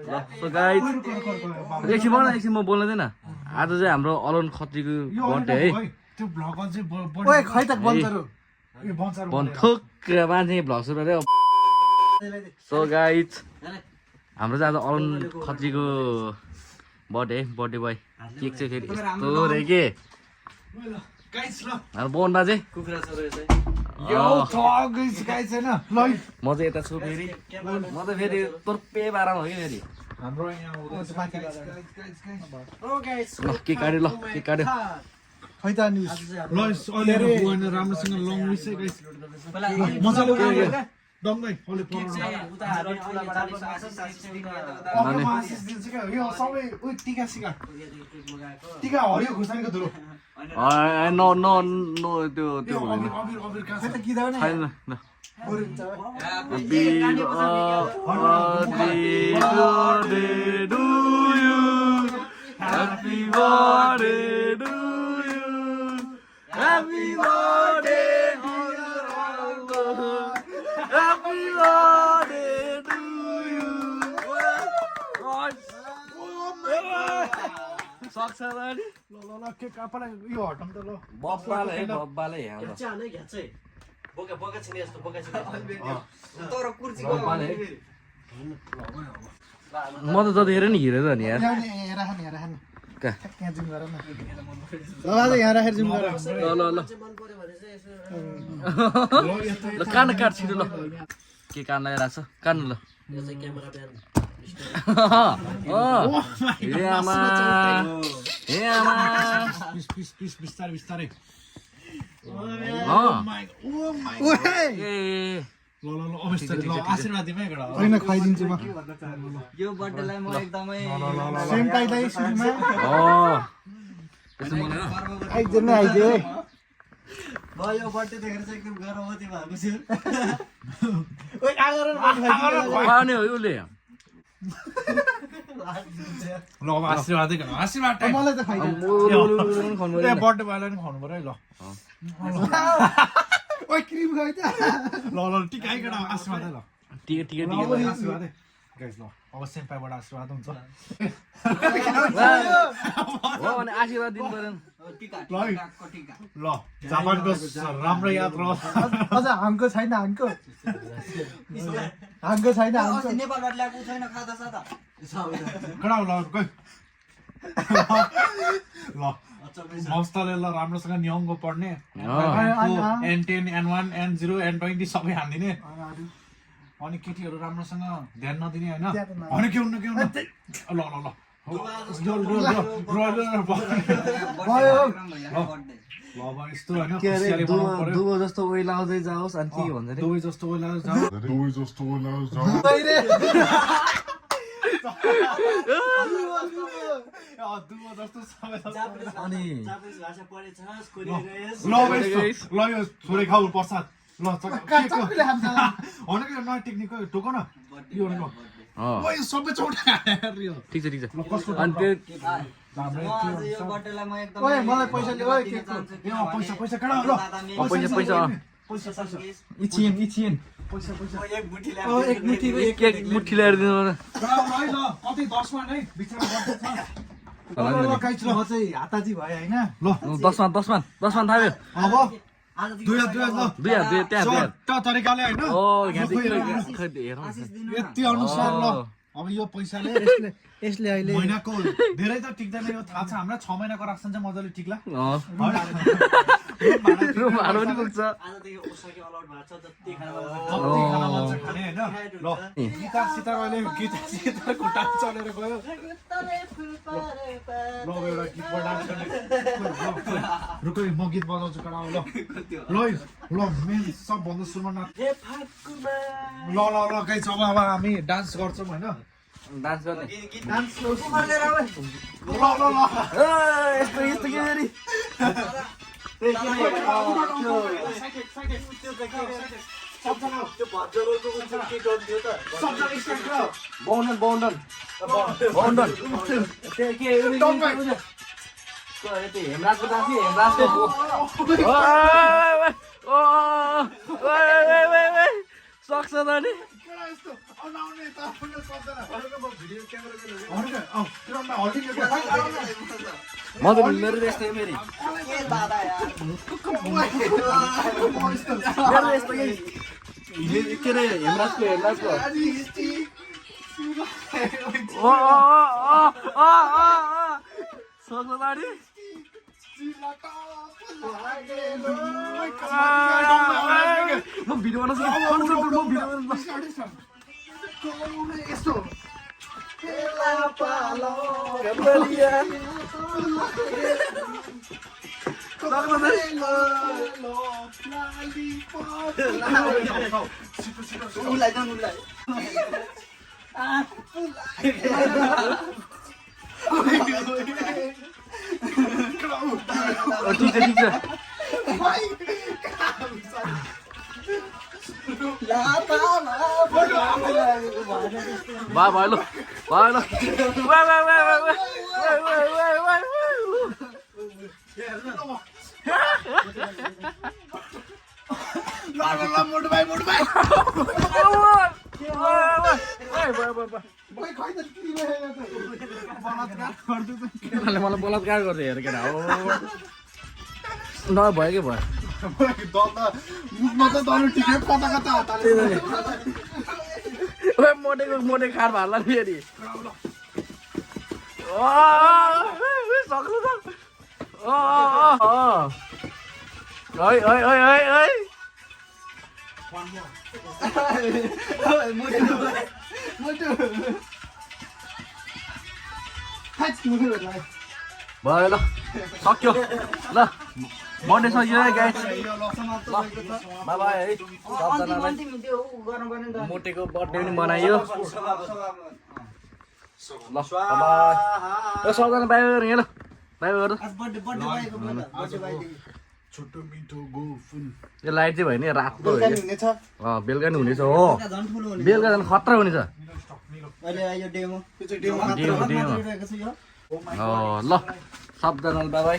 So guys एकछिन म बोल्न दिएन आज चाहिँ हाम्रो अलोन खत्रीको बर्थडे है त्यो भ्लग चाहिँ ओए खै त बन्चरो यो बन्चरो बन्थोक मान्छे भ्लग सुरु गर्यो सो गाइस हाम्रो चाहिँ आज अलोन खत्रीको बर्थडे बोय केक चाहिँ फेरि यस्तो रे के गाइस ल बोन बाजे कुखुरा छ रहेछ यो गाइस हैन ल म चाहिँ यता छु फेरि म त फेरि तोर्पे बारामा हो कि फेरि हाम्रो यहाँ माथि गाइस ओ गाइस ल केक काट्यो ल केक काट्यो खै त न्युज ल अहिले बुवान राम्रोसँग लङ विस गाइस मजाले उयो दम गई अहिले उता हामी ठुलाबाट आशिष दिन्छ के यो सबै उयो टिका सिका टिका हरियो खुर्सानीको धुलो नो नो नो त्यो अबिर अबिर कहाँ छ कि दाउने छैन Happy birthday to you. Happy birthday Happy birthday to you. सक्छ र नि ल के कापडा यो हटाउँ त ल बब्बाले यहाँ घ्याच्ने घ्याच्ने बोका बोका छिने यस्तो बोका छिने तर कुर्सी म त जतिखेर नि हिँडेर नि यार राख नि यहाँ जुम गर न ल बाजे यहाँ राखेर जुम गर ल कान काट छिटो ल के कान लगाइरहेको छ कान ल यो चाहिँ क्यामेरा ब्यान हे आमा पिस बिस्तारै बिस्तारै ल अवस्था ल आशीर्वाद दिमै गडा हैन खुवाइदिन्छु म यो बर्थडेलाई म एकदमै सेम टाइलाई सुरुमा त्यसो मलाई आइजन आइजे म यो बर्थडे देखेर चाहिँ एकदम गर्भवती भएको छु ओइ आगर खुवाउने हो उसले ल अब आशीर्वादै गरौँ आशीर्वाद मलाई त खुवाइदिनु ए बर्थडे वाला नि खुवाउनु पर्यो है ल ओइ क्रिम गयो त ल टिकाइ गडा आशीर्वाद ल टिका आशीर्वाद गाइस ल अब सेम्पाबाट आशीर्वाद हुन्छ हो भने आशीर्वाद दिनु पर्यो टिका ल टिका ल जापानको राम्रो यात्रा अझ हामको छैन हामको छैन हामको नेपालबाट ल्याएको छैन खादा सादा गडा ल गइ ल मस्तले ल राम्रोसँग नियमको पढ्ने N10 N1 N0 N20 सबै हान्दिने अनि केटीहरू राम्रोसँग ध्यान नदिने हैन अनि के हुन्न ल अब यस्तो हैन दुबो जस्तो ओइला आउँदै जाओस् अनि के भन्छ रे दुवै जस्तो ओइला जाऊ अनि ल यो छोरे खाउ प्रसाद ल नयाँ टेक्निक टोक न यो सबै चौटा ठिक छ अनि मलाई पैसा पैसा कहाँ पैसा इचिन एक मुठी ल्याएर दिनु कतै 10 मा नै बिचमा म चाहिँ हाताजी भयो हैन ल 10 मा थाल्यो अब दुई त्यहाँ तरिकाले हैन यति अनुसार ल अब यो पैसाले यसले अहिले महिनाको धेरै त टिक्दैन यो थाहा छ हामीलाई 6 महिनाको रासन चाहिँ मजाले टिक्ला रुम हाल्नु पनि पुग्छ आजदेखि ओसाके अलर्ट भएको छ जति खाना खाने हैन ल गिटार सितार अहिले गिटार खुट्टा चलेर गयो ल एउटा गीत डान्स गर्ने रुक म गीत बजाउँछु कडाउ ल मेन सबभन्दा सुरुमा ल गाइस अब हामी डान्स गर्छौँ हैन डान्स गर्ने डान्स गरेर आऊ ल यस्तो के गरी हेमराजको डान्स सक्छ त नि अनाउने त आफूले सक्दैन म भिडियो क्यामेरा गर्नु किरणमा हल्दी म त मेरो यस्तै मेरो के दादा यार यस्तो के रे हेमराजको सोच्नु दाडी म भिडियो बनाउँछु यस्तो उलाई जान उलाई ठिक छ Bye bye luôn. Bye luôn. Bye bye bye bye bye. मलाई बलात्कार गर्दै हेर केटा हो नभयो के भयो मोटे खार भाल्ला नि फेरि सक्छु त भयो ल सक्यो ल बर्थडे सकियो है गाइस ल बाइ बाइ है सबजनालाई मोटेको बर्थडे पनि मनाइयो ल बाइ सबजना बाइ गरौँ यहाँ ल बाइ गरौँ छोटो मिठो गोफुन यो लाइट चाहिँ भयो नि रातो बेलुका नि हुनेछ हो बेलुका झन् खतरा हुनेछ डेमो ल सबजनालाई बाइ बाइ